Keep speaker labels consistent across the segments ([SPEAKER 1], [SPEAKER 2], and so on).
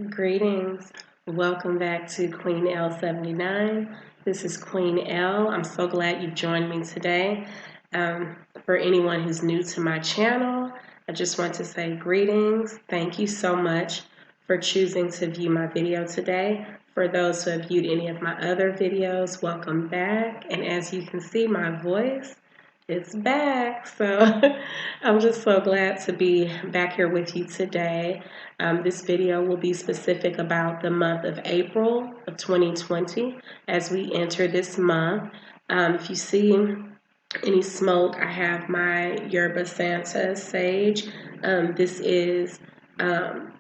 [SPEAKER 1] Greetings. Welcome back to QueenElle79. This is Queen Elle. I'm so glad you've joined me today. For anyone who's new to my channel, I just want to say greetings. Thank you so much for choosing to view my video today. For those who have viewed any of my other videos, welcome back. And as you can see, my voice is back. So I'm just so glad to be back here with you today. This video will be specific about the month of April of 2020 as we enter this month. If you see any smoke, I have my Yerba Santa sage. This is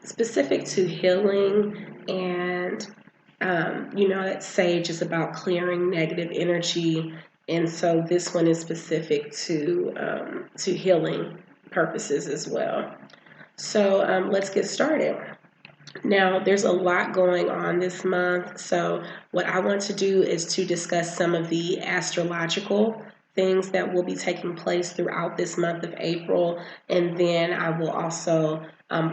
[SPEAKER 1] specific to healing, and you know that sage is about clearing negative energy, and so this one is specific to healing purposes as well. So let's get started. Now, there's a lot going on this month, so what I want to do is to discuss some of the astrological things that will be taking place throughout this month of April, and then I will also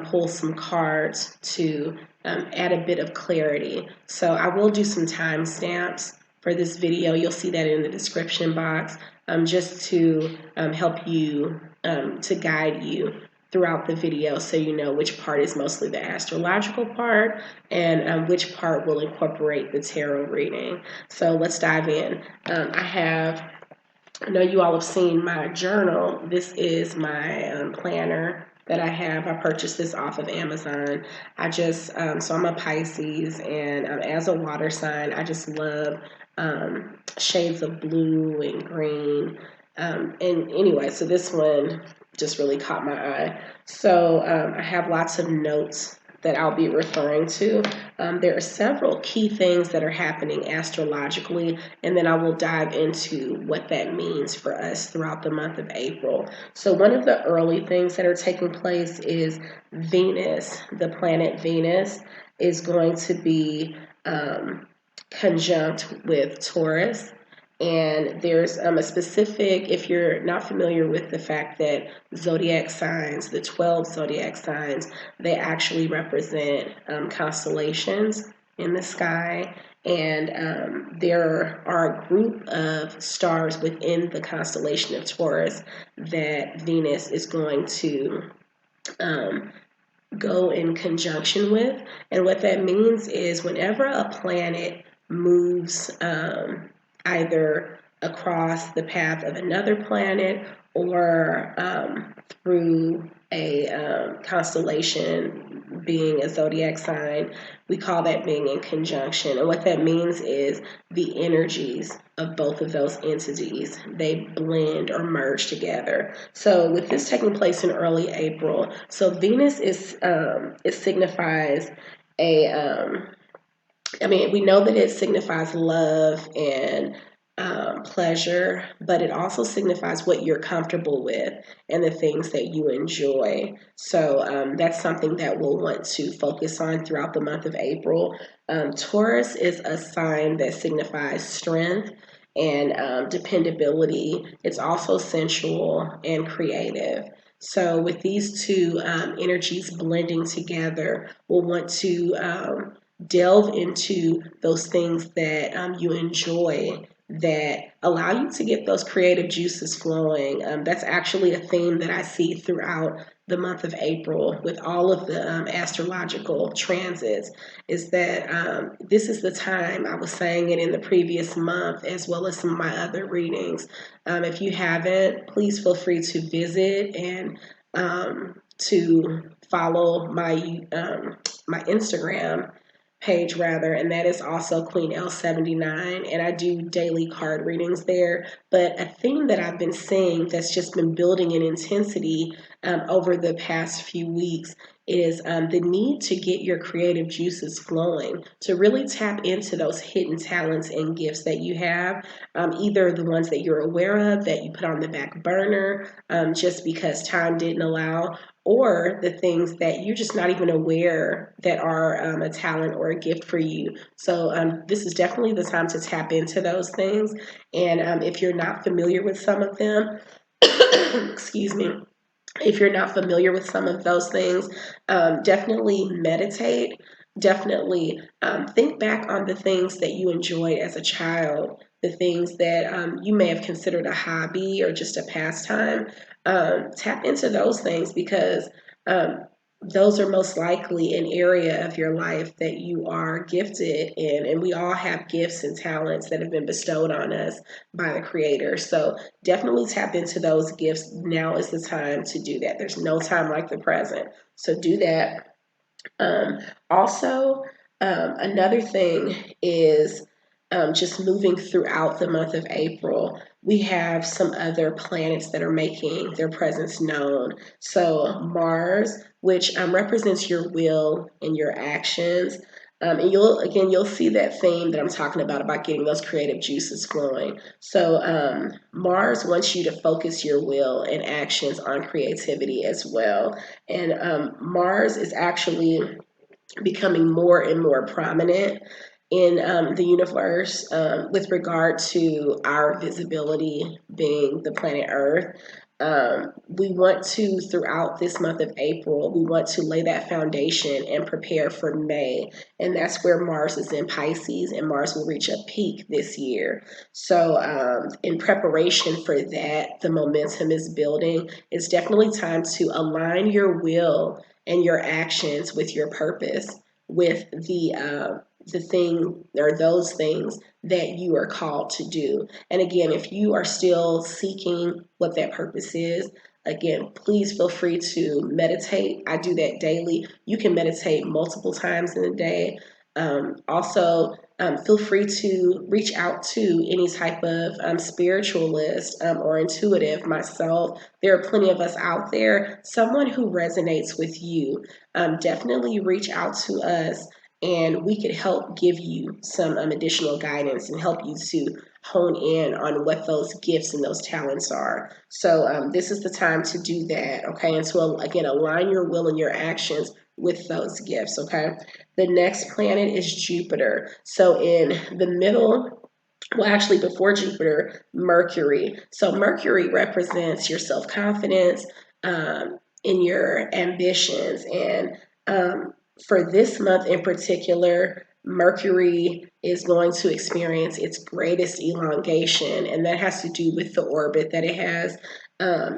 [SPEAKER 1] pull some cards to add a bit of clarity. So I will do some timestamps for this video. You'll see that in the description box, just to help you, to guide you throughout the video, so you know which part is mostly the astrological part and which part will incorporate the tarot reading. So let's dive in. I know you all have seen my journal. This is my planner that I have. I purchased this off of Amazon. So I'm a Pisces, and as a water sign, I just love shades of blue and green. And anyway, so this one just really caught my eye. So I have lots of notes that I'll be referring to. There are several key things that are happening astrologically, and then I will dive into what that means for us throughout the month of April. So one of the early things that are taking place is Venus. The planet Venus is going to be conjunct with Taurus. And there's a specific, if you're not familiar with the fact that zodiac signs, the 12 zodiac signs, they actually represent constellations in the sky. And there are a group of stars within the constellation of Taurus that Venus is going to go in conjunction with. And what that means is whenever a planet moves either across the path of another planet or through a constellation, being a zodiac sign, we call that being in conjunction. And what that means is the energies of both of those entities, they blend or merge together. So with this taking place in early April, so Venus is it signifies we know that it signifies love and pleasure, but it also signifies what you're comfortable with and the things that you enjoy. So that's something that we'll want to focus on throughout the month of April. Taurus is a sign that signifies strength and dependability. It's also sensual and creative. So with these two energies blending together, we'll want to delve into those things that you enjoy that allow you to get those creative juices flowing. That's actually a theme that I see throughout the month of April with all of the astrological transits, is that this is the time. I was saying it in the previous month as well as some of my other readings. If you haven't, please feel free to visit and to follow my my Instagram page rather, and that is also QueenElle79, and I do daily card readings there. But a theme that I've been seeing that's just been building in intensity over the past few weeks is the need to get your creative juices flowing, to really tap into those hidden talents and gifts that you have, either the ones that you're aware of that you put on the back burner just because time didn't allow, or the things that you're just not even aware that are a talent or a gift for you. So this is definitely the time to tap into those things. And if you're not familiar with some of them, excuse me, if you're not familiar with some of those things, definitely meditate. definitely think back on the things that you enjoyed as a child, the things that you may have considered a hobby or just a pastime. Tap into those things because um, those are most likely an area of your life that you are gifted in. And we all have gifts and talents that have been bestowed on us by the Creator. So definitely tap into those gifts. Now is the time to do that. There's no time like the present. So do that. Um, also, another thing is just moving throughout the month of April. We have some other planets that are making their presence known. So, Mars, which represents your will and your actions. And you'll see that theme that I'm talking about getting those creative juices flowing. So Mars wants you to focus your will and actions on creativity as well. And Mars is actually becoming more and more prominent in the universe with regard to our visibility being the planet Earth. We want to, throughout this month of April, we want to lay that foundation and prepare for May. And that's where Mars is in Pisces, and Mars will reach a peak this year. So, in preparation for that, the momentum is building. It's definitely time to align your will and your actions with your purpose, with the thing or those things that you are called to do. And again, if you are still seeking what that purpose is, again, please feel free to meditate. I do that daily. You can meditate multiple times in a day. Also, feel free to reach out to any type of spiritualist or intuitive. Myself, there are plenty of us out there. Someone who resonates with you, definitely reach out to us, and we could help give you some additional guidance and help you to hone in on what those gifts and those talents are. So this is the time to do that, okay? And to, again, align your will and your actions with those gifts, okay? The next planet is Jupiter. So in the middle, well, actually, before Jupiter, Mercury. So Mercury represents your self-confidence, in your ambitions. And for this month in particular, Mercury is going to experience its greatest elongation, and that has to do with the orbit that it has.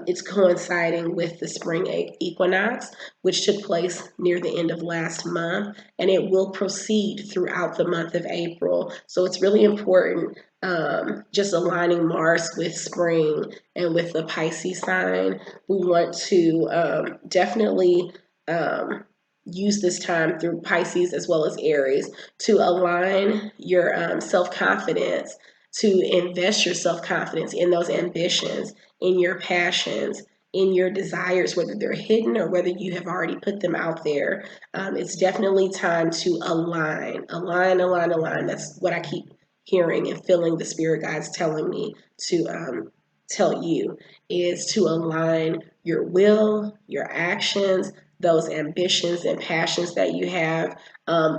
[SPEAKER 1] It's coinciding with the spring equinox, which took place near the end of last month, and it will proceed throughout the month of April. So it's really important, just aligning Mars with spring and with the Pisces sign. We want to definitely use this time through Pisces as well as Aries to align your self-confidence, to invest your self-confidence in those ambitions, in your passions, in your desires, whether they're hidden or whether you have already put them out there. It's definitely time to align. That's what I keep hearing and feeling the spirit guides telling me to tell you, is to align your will, your actions, those ambitions and passions that you have.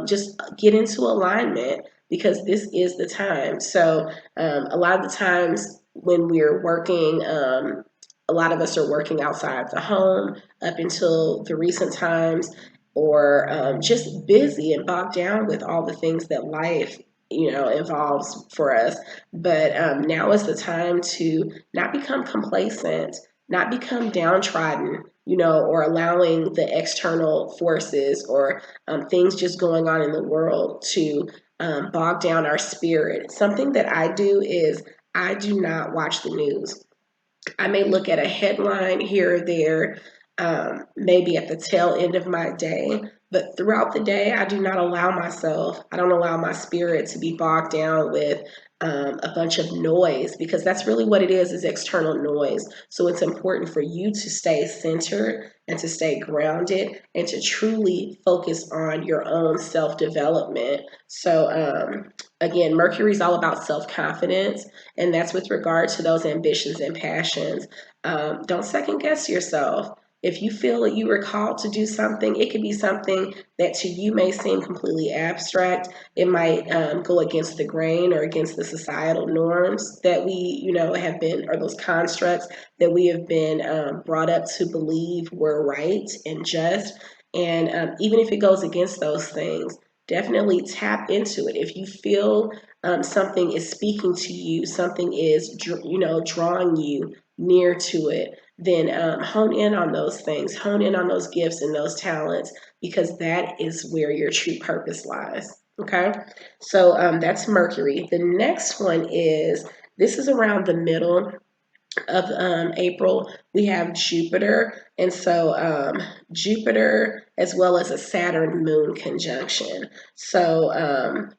[SPEAKER 1] Just get into alignment, because this is the time. So a lot of the times when we're working, a lot of us are working outside the home up until the recent times, or just busy and bogged down with all the things that life involves for us. But now is the time to not become complacent, not become downtrodden, or allowing the external forces or things just going on in the world to bog down our spirit. Something that I do is I do not watch the news. I may look at a headline here or there, maybe at the tail end of my day, but throughout the day, I don't allow my spirit to be bogged down with a bunch of noise, because that's really what it is external noise. So it's important for you to stay centered and to stay grounded and to truly focus on your own self-development. So again, Mercury is all about self-confidence, and that's with regard to those ambitions and passions. Don't second guess yourself. If you feel that you were called to do something, it could be something that to you may seem completely abstract. It might go against the grain or against the societal norms that we, have been, or those constructs that we have been brought up to believe were right and just. And even if it goes against those things, definitely tap into it. If you feel something is speaking to you, something is, drawing you near to it, then hone in on those things, hone in on those gifts and those talents, because that is where your true purpose lies. Okay, so that's Mercury. The next one is, this is around the middle of April. We have Jupiter, and so Jupiter as well as a Saturn moon conjunction. So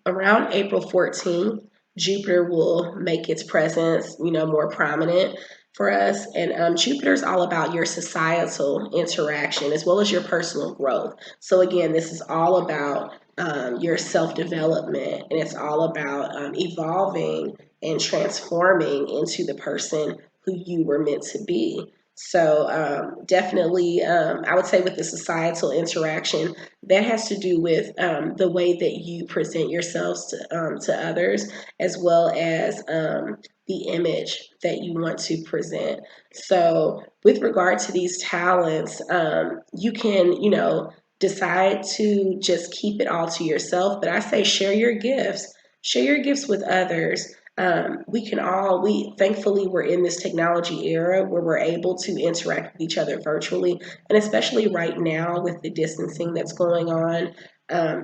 [SPEAKER 1] around April 14th, Jupiter will make its presence, more prominent for us. And Jupiter is all about your societal interaction as well as your personal growth. So again, this is all about your self-development, and it's all about evolving and transforming into the person who you were meant to be. So definitely, I would say with the societal interaction, that has to do with the way that you present yourselves to others, as well as the image that you want to present. So with regard to these talents, you can, decide to just keep it all to yourself. But I say share your gifts. Share your gifts with others. We thankfully, we're in this technology era where we're able to interact with each other virtually, and especially right now with the distancing that's going on,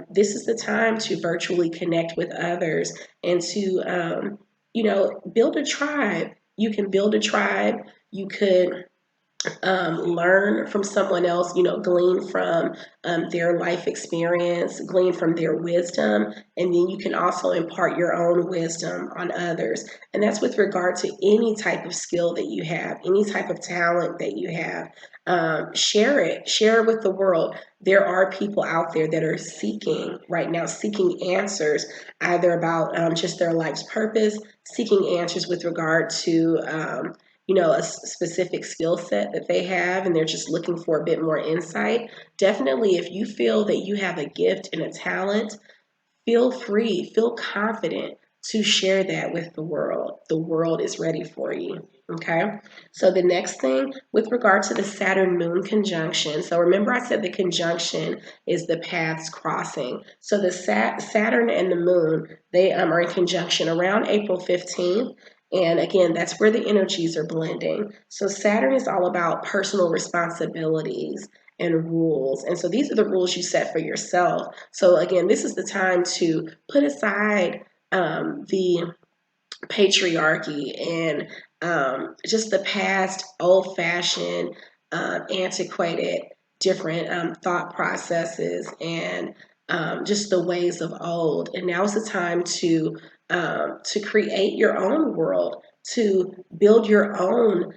[SPEAKER 1] this is the time to virtually connect with others and to build a tribe. You can build a tribe. You could learn from someone else, glean from their life experience, glean from their wisdom, and then you can also impart your own wisdom on others. And that's with regard to any type of skill that you have, any type of talent that you have. Share it with the world. There are people out there that are seeking right now, seeking answers, either about just their life's purpose, seeking answers with regard to a specific skill set that they have, and they're just looking for a bit more insight. Definitely, if you feel that you have a gift and a talent, feel free, feel confident to share that with the world. The world is ready for you. Okay, so the next thing with regard to the Saturn moon conjunction. So remember, I said the conjunction is the paths crossing. So the Saturn and the moon, they are in conjunction around April 15th. And again, that's where the energies are blending. So Saturn is all about personal responsibilities and rules. And so these are the rules you set for yourself. So again, this is the time to put aside the patriarchy and just the past old-fashioned, antiquated, different thought processes and just the ways of old. And now is the time to create your own world, to build your own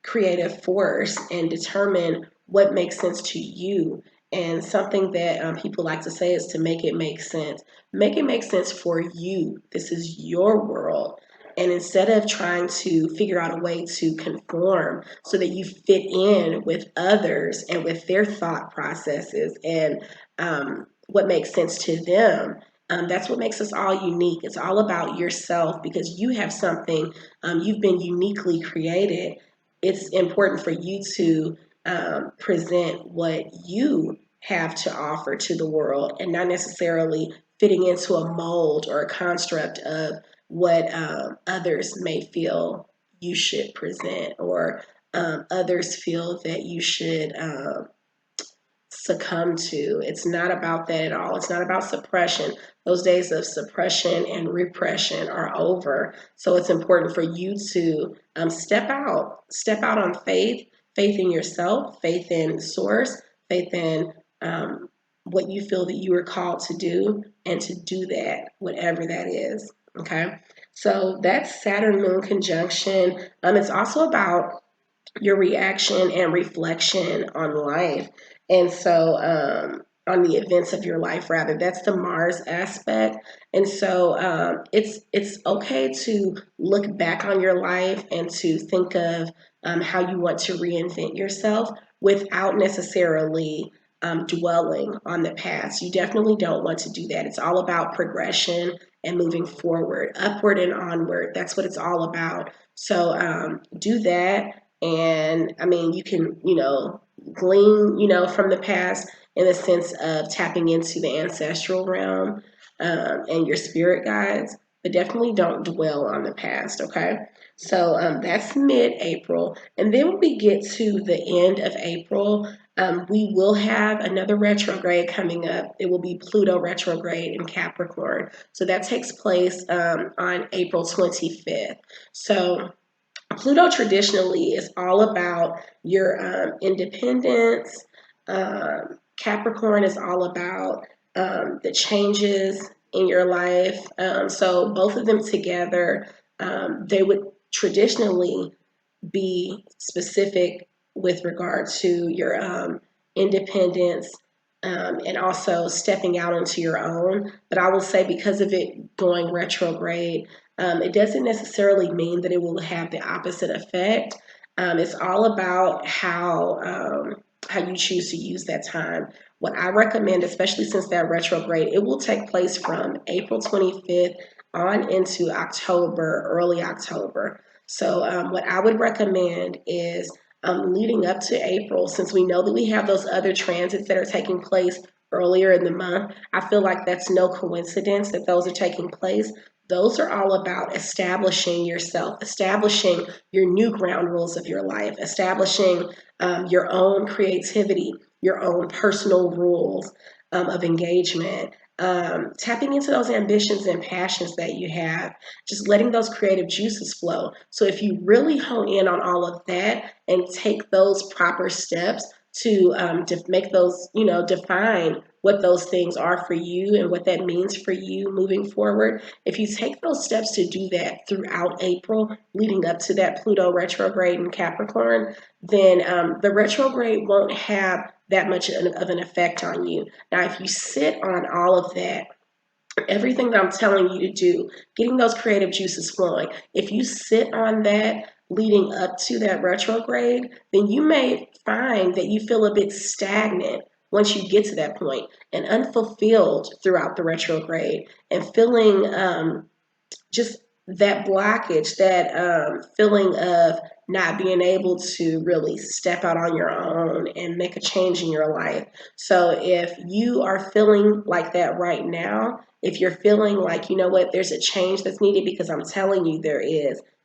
[SPEAKER 1] creative force and determine what makes sense to you. And something that people like to say is to make it make sense. Make it make sense for you. This is your world. And instead of trying to figure out a way to conform so that you fit in with others and with their thought processes and what makes sense to them, that's what makes us all unique. It's all about yourself because you have something, you've been uniquely created. It's important for you to present what you have to offer to the world and not necessarily fitting into a mold or a construct of what others may feel you should present, or others feel that you should succumb to. It's not about that at all. It's not about suppression. Those days of suppression and repression are over. So it's important for you to step out on faith, faith in yourself, faith in source, faith in what you feel that you are called to do, and to do that, whatever that is. Okay. So that's Saturn moon conjunction. It's also about your reaction and reflection on life. And so, on the events of your life, rather, that's the Mars aspect. And so, it's okay to look back on your life and to think of how you want to reinvent yourself without necessarily dwelling on the past. You definitely don't want to do that. It's all about progression and moving forward, upward and onward. That's what it's all about. So do that. And I mean, you can, glean, from the past in the sense of tapping into the ancestral realm and your spirit guides, but definitely don't dwell on the past, okay? So that's mid-April. And then when we get to the end of April, we will have another retrograde coming up. It will be Pluto retrograde in Capricorn. So that takes place on April 25th. So Pluto traditionally is all about your independence. Capricorn is all about the changes in your life. So both of them together, they would traditionally be specific with regard to your independence and also stepping out into your own. But I will say, because of it going retrograde, it doesn't necessarily mean that it will have the opposite effect. It's all about how you choose to use that time. What I recommend, especially since that retrograde, it will take place from April 25th on into October, early October. So what I would recommend is leading up to April, since we know that we have those other transits that are taking place earlier in the month. I feel like that's no coincidence that those are taking place. Those are all about establishing yourself, establishing your new ground rules of your life, establishing your own creativity, your own personal rules of engagement, tapping into those ambitions and passions that you have, just letting those creative juices flow. So if you really hone in on all of that and take those proper steps to make those, define what those things are for you and what that means for you moving forward. If you take those steps to do that throughout April, leading up to that Pluto retrograde in Capricorn, then the retrograde won't have that much of an effect on you. Now, if you sit on all of that, everything that I'm telling you to do, getting those creative juices flowing, if you sit on that leading up to that retrograde, then you may find that you feel a bit stagnant once you get to that point and unfulfilled throughout the retrograde and feeling just that blockage, that feeling of not being able to really step out on your own and make a change in your life. So if you are feeling like that right now, if you're feeling like, you know what, there's a change that's needed, because I'm telling you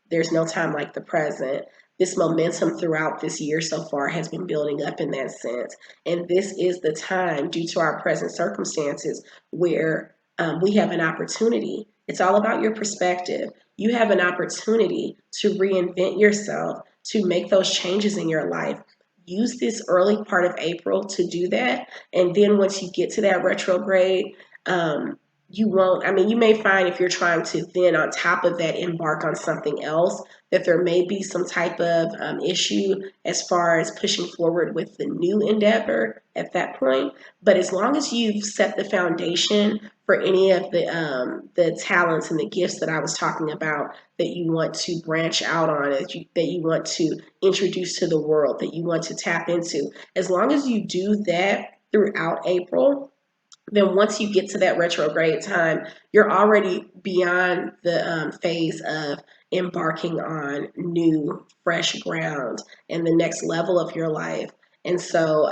[SPEAKER 1] there's no time like the present. This momentum throughout this year so far has been building up in that sense. And this is the time, due to our present circumstances, where we have an opportunity. It's all about your perspective. You have an opportunity to reinvent yourself, to make those changes in your life. Use this early part of April to do that. And then once you get to that retrograde, you won't, you may find, if you're trying to then on top of that embark on something else, that there may be some type of issue as far as pushing forward with the new endeavor at that point. But as long as you've set the foundation for any of the talents and the gifts that I was talking about that you want to branch out on, that you want to introduce to the world, that you want to tap into, as long as you do that throughout April, then once you get to that retrograde time, you're already beyond the phase of embarking on new, fresh ground and the next level of your life. And so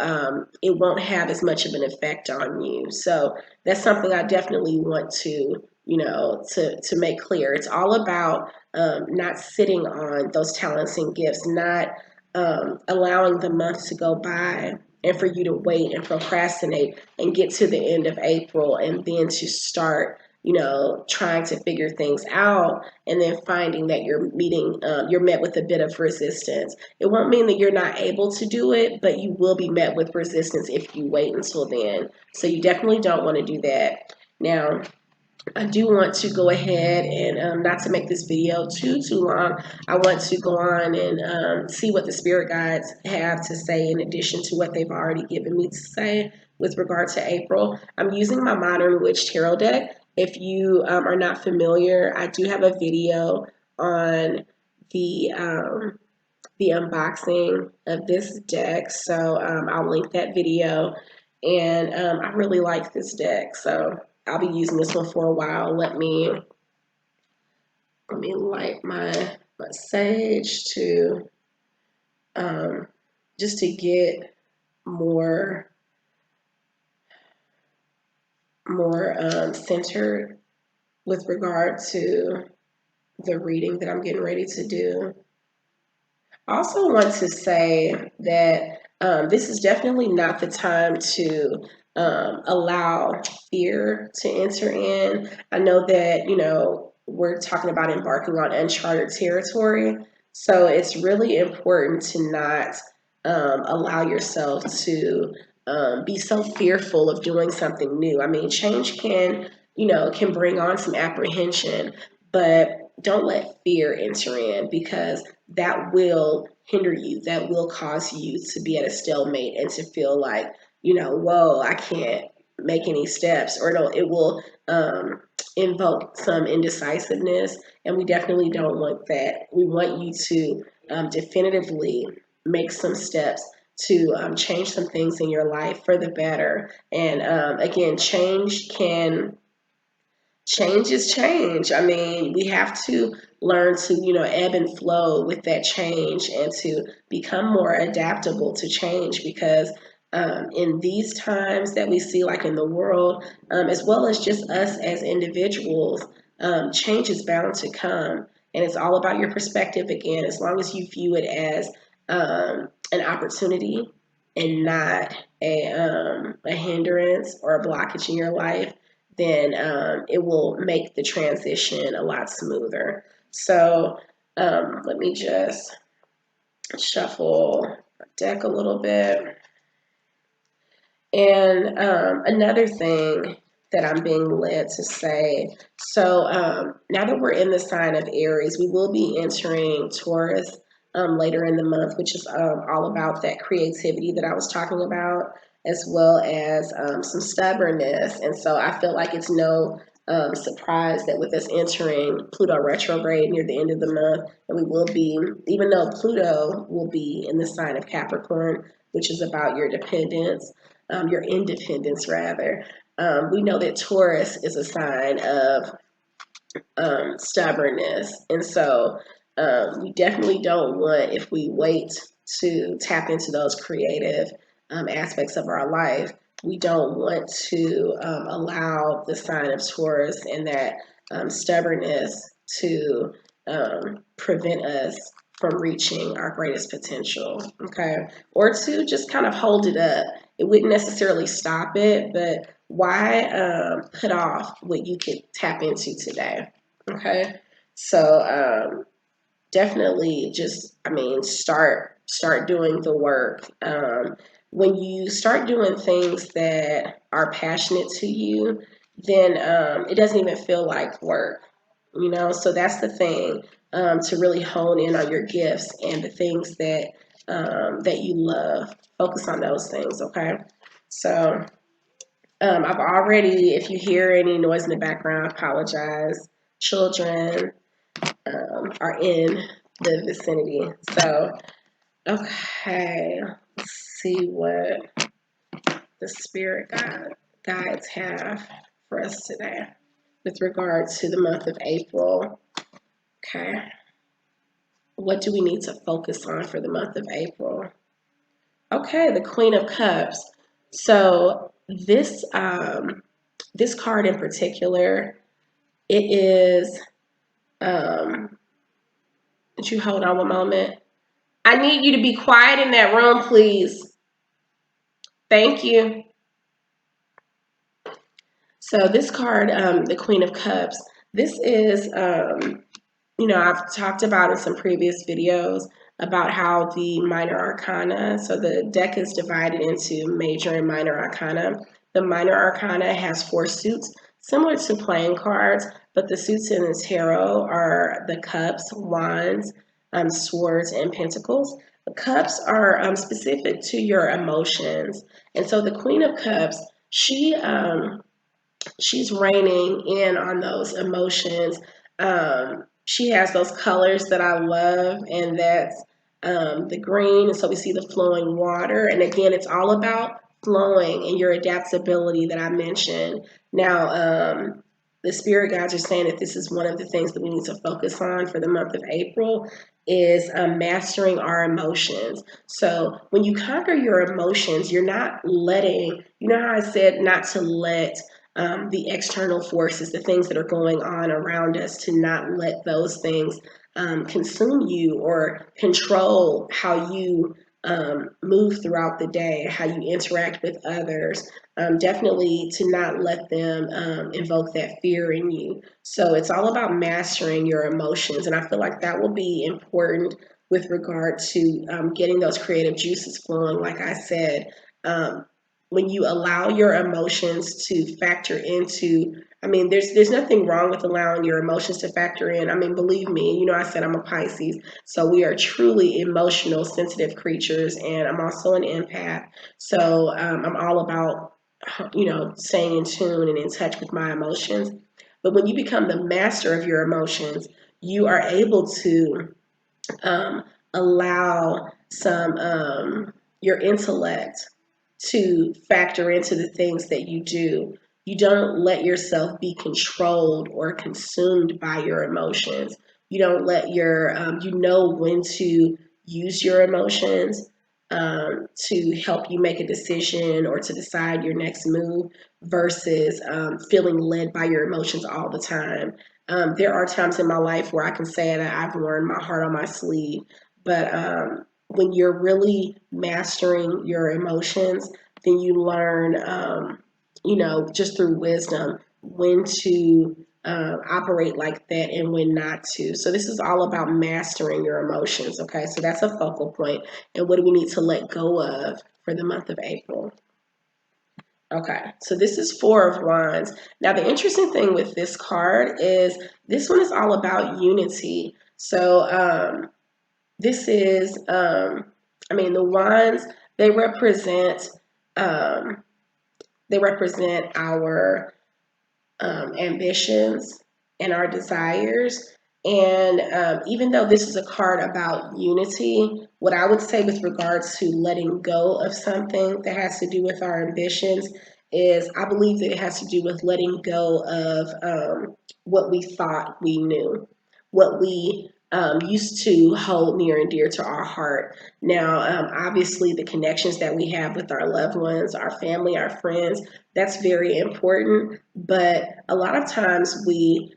[SPEAKER 1] it won't have as much of an effect on you. So that's something I definitely want to, to make clear. It's all about not sitting on those talents and gifts, not allowing the months to go by and for you to wait and procrastinate and get to the end of April and then to start, trying to figure things out, and then finding that you're met with a bit of resistance. It won't mean that you're not able to do it, but you will be met with resistance if you wait until then. So you definitely don't want to do that. Now, I do want to go ahead and not to make this video too long, I want to go on and see what the spirit guides have to say in addition to what they've already given me to say with regard to April. I'm using my Modern Witch Tarot deck. If you are not familiar, I do have a video on the unboxing of this deck, so I'll link that video. And I really like this deck, so I'll be using this one for a while. Let me light my sage to just to get more centered with regard to the reading that I'm getting ready to do. I also want to say that this is definitely not the time to allow fear to enter in. I know that, we're talking about embarking on uncharted territory. So it's really important to not allow yourself to be so fearful of doing something new. I mean, change can bring on some apprehension, but don't let fear enter in, because that will hinder you. That will cause you to be at a stalemate and to feel like, whoa, I can't make any steps, or it will invoke some indecisiveness. And we definitely don't want that. We want you to definitively make some steps to change some things in your life for the better. And again, change is change. I mean, we have to learn to, ebb and flow with that change and to become more adaptable to change, because in these times that we see, like in the world, as well as just us as individuals, change is bound to come. And it's all about your perspective again. As long as you view it as an opportunity and not a hindrance or a blockage in your life, then it will make the transition a lot smoother. So let me just shuffle my deck a little bit. And another thing that I'm being led to say, so now that we're in the sign of Aries, we will be entering Taurus later in the month, which is all about that creativity that I was talking about, as well as some stubbornness. And so I feel like it's no surprise that with us entering Pluto retrograde near the end of the month, and we will be, even though Pluto will be in the sign of Capricorn, which is about your dependence, your independence rather. We know that Taurus is a sign of stubbornness. And so we definitely don't want, if we wait to tap into those creative aspects of our life, we don't want to allow the sign of Taurus and that stubbornness to prevent us from reaching our greatest potential, okay? Or to just kind of hold it up. It wouldn't necessarily stop it, but why put off what you could tap into today, okay? So definitely just, start doing the work. When you start doing things that are passionate to you, then it doesn't even feel like work, So that's the thing, to really hone in on your gifts and the things that that you love. Focus on those things, okay? So I've already, if you hear any noise in the background, apologize. Children are in the vicinity. So, okay, let's see what the spirit guides have for us today with regard to the month of April. Okay, what do we need to focus on for the month of April? Okay, the Queen of Cups. So this card in particular, it is. Would you hold on one moment? I need you to be quiet in that room, please. Thank you. So this card, the Queen of Cups, this is, I've talked about in some previous videos about how the minor arcana, so the deck is divided into major and minor arcana. The minor arcana has 4 suits, similar to playing cards, but the suits in the tarot are the cups, wands, swords, and pentacles. The cups are specific to your emotions. And so the Queen of Cups, she's reining in on those emotions. She has those colors that I love, and that's the green. And so we see the flowing water. And again, it's all about flowing and your adaptability that I mentioned. Now, the spirit guides are saying that this is one of the things that we need to focus on for the month of April. is mastering our emotions. So when you conquer your emotions, you're not letting, you know how I said not to let the external forces, the things that are going on around us, to not let those things consume you or control how you move throughout the day, how you interact with others. Definitely to not let them invoke that fear in you. So it's all about mastering your emotions. And I feel like that will be important with regard to getting those creative juices flowing. Like I said, um, when you allow your emotions to factor into, I mean, there's nothing wrong with allowing your emotions to factor in. I mean, believe me, you know, I said I'm a Pisces, so we are truly emotional, sensitive creatures, and I'm also an empath. So I'm all about, you know, staying in tune and in touch with my emotions. But when you become the master of your emotions, you are able to um, allow some your intellect to factor into the things that you do. You don't let yourself be controlled or consumed by your emotions. You don't let your, you know when to use your emotions to help you make a decision or to decide your next move versus feeling led by your emotions all the time. There are times in my life where I can say that I've worn my heart on my sleeve, but when you're really mastering your emotions, then you learn, you know, just through wisdom, when to operate like that and when not to. So this is all about mastering your emotions. Okay, so that's a focal point. And what do we need to let go of for the month of April? Okay, so this is Four of Wands. Now, the interesting thing with this card is this one is all about unity. So, this is, I mean, the wands, they represent, um, they represent our ambitions and our desires. And even though this is a card about unity, what I would say with regards to letting go of something that has to do with our ambitions is I believe that it has to do with letting go of what we thought we knew, what we used to hold near and dear to our heart. Now, obviously, the connections that we have with our loved ones, our family, our friends, that's very important. But a lot of times we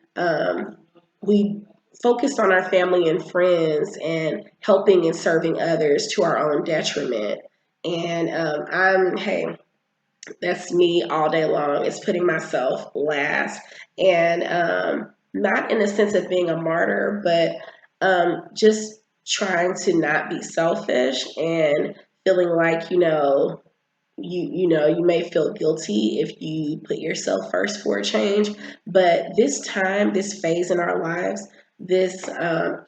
[SPEAKER 1] focus on our family and friends and helping and serving others to our own detriment. And hey, that's me all day long. It's putting myself last, and not in the sense of being a martyr, but just trying to not be selfish and feeling like, you know, you may feel guilty if you put yourself first for a change. But this time, this phase in our lives, this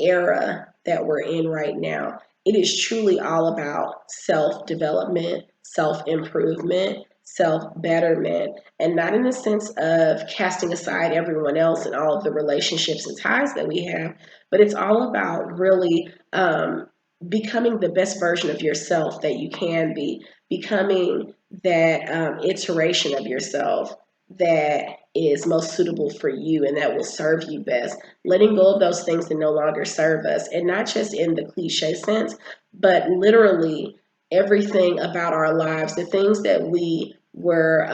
[SPEAKER 1] era that we're in right now, it is truly all about self development, self improvement, self betterment, and not in the sense of casting aside everyone else and all of the relationships and ties that we have, but it's all about really becoming the best version of yourself that you can be, becoming that iteration of yourself that is most suitable for you and that will serve you best. Letting go of those things that no longer serve us, and not just in the cliche sense, but literally everything about our lives, the things that we were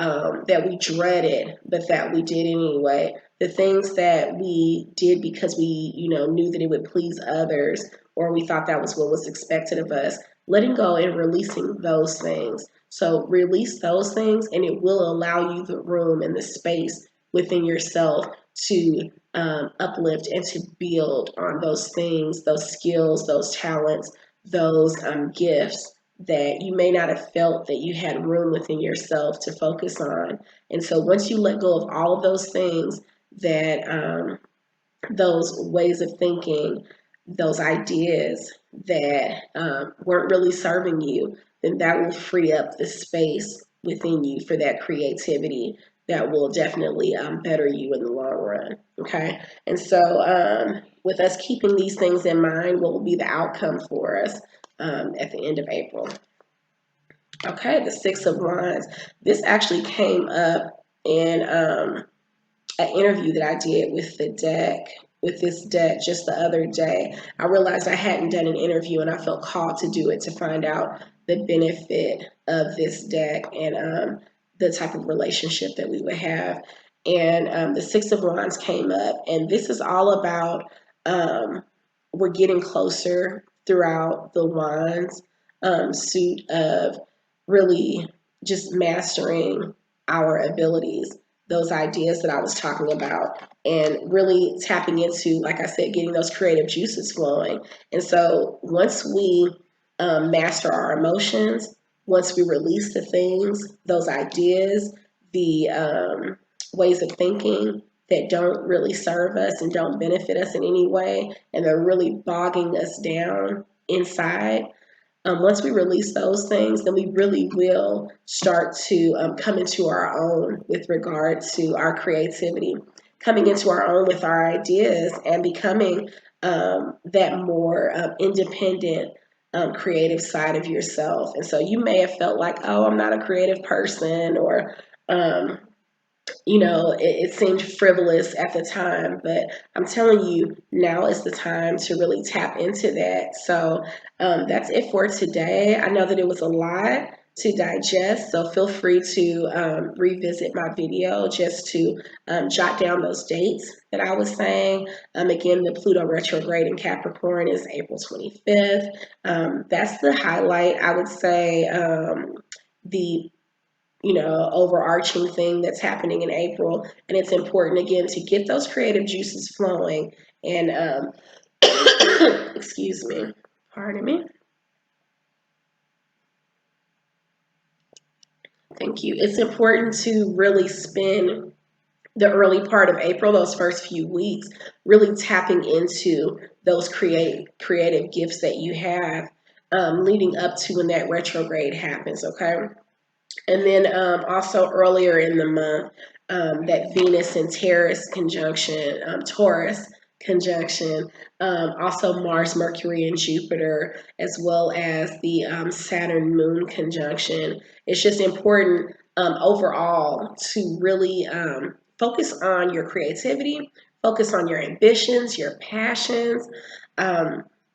[SPEAKER 1] that we dreaded, but that we did anyway. The things that we did because we, knew that it would please others, or we thought that was what was expected of us. Letting go and releasing those things. So release those things, and it will allow you the room and the space within yourself to uplift and to build on those things, those skills, those talents, those gifts that you may not have felt that you had room within yourself to focus on. And so once you let go of all of those things, that those ways of thinking, those ideas that weren't really serving you, then that will free up the space within you for that creativity that will definitely better you in the long run. Okay. And so, with us keeping these things in mind, what will be the outcome for us at the end of April? Okay, the Six of Wands. This actually came up in an interview that I did with the deck. with this deck just the other day. I realized I hadn't done an interview, and I felt called to do it to find out the benefit of this deck and the type of relationship that we would have. And the Six of Wands came up, and this is all about we're getting closer throughout the Wands suit of really just mastering our abilities, those ideas that I was talking about, and really tapping into, like I said, getting those creative juices flowing. And so once we master our emotions, once we release the things, those ideas, the ways of thinking that don't really serve us and don't benefit us in any way, and they're really bogging us down inside, once we release those things, then we really will start to come into our own with regard to our creativity, coming into our own with our ideas, and becoming that more independent, creative side of yourself. And so you may have felt like, oh, I'm not a creative person, or um, it seemed frivolous at the time, but I'm telling you, now is the time to really tap into that. So that's it for today. I know that it was a lot to digest, so feel free to revisit my video just to jot down those dates that I was saying. Again, the Pluto retrograde in Capricorn is April 25th. That's the highlight, I would say. The overarching thing that's happening in April. And it's important, again, to get those creative juices flowing. And, excuse me, pardon me. Thank you. It's important to really spend the early part of April, those first few weeks, really tapping into those creative gifts that you have leading up to when that retrograde happens, okay? And then also earlier in the month, that Venus and Taurus conjunction, also Mars, Mercury, and Jupiter, as well as the Saturn Moon conjunction. It's just important overall to really focus on your creativity, focus on your ambitions, your passions,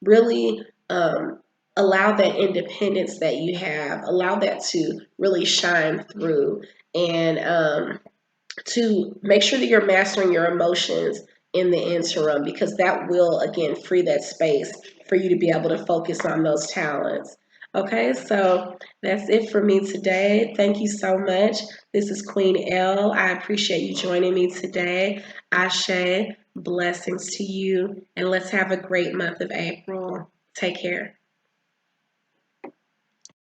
[SPEAKER 1] really. Allow that independence that you have, allow that to really shine through, and to make sure that you're mastering your emotions in the interim, because that will, again, free that space for you to be able to focus on those talents. Okay, so that's it for me today. Thank you so much. This is Queen Elle. I appreciate you joining me today. Ashe, blessings to you, and let's have a great month of April. Take care.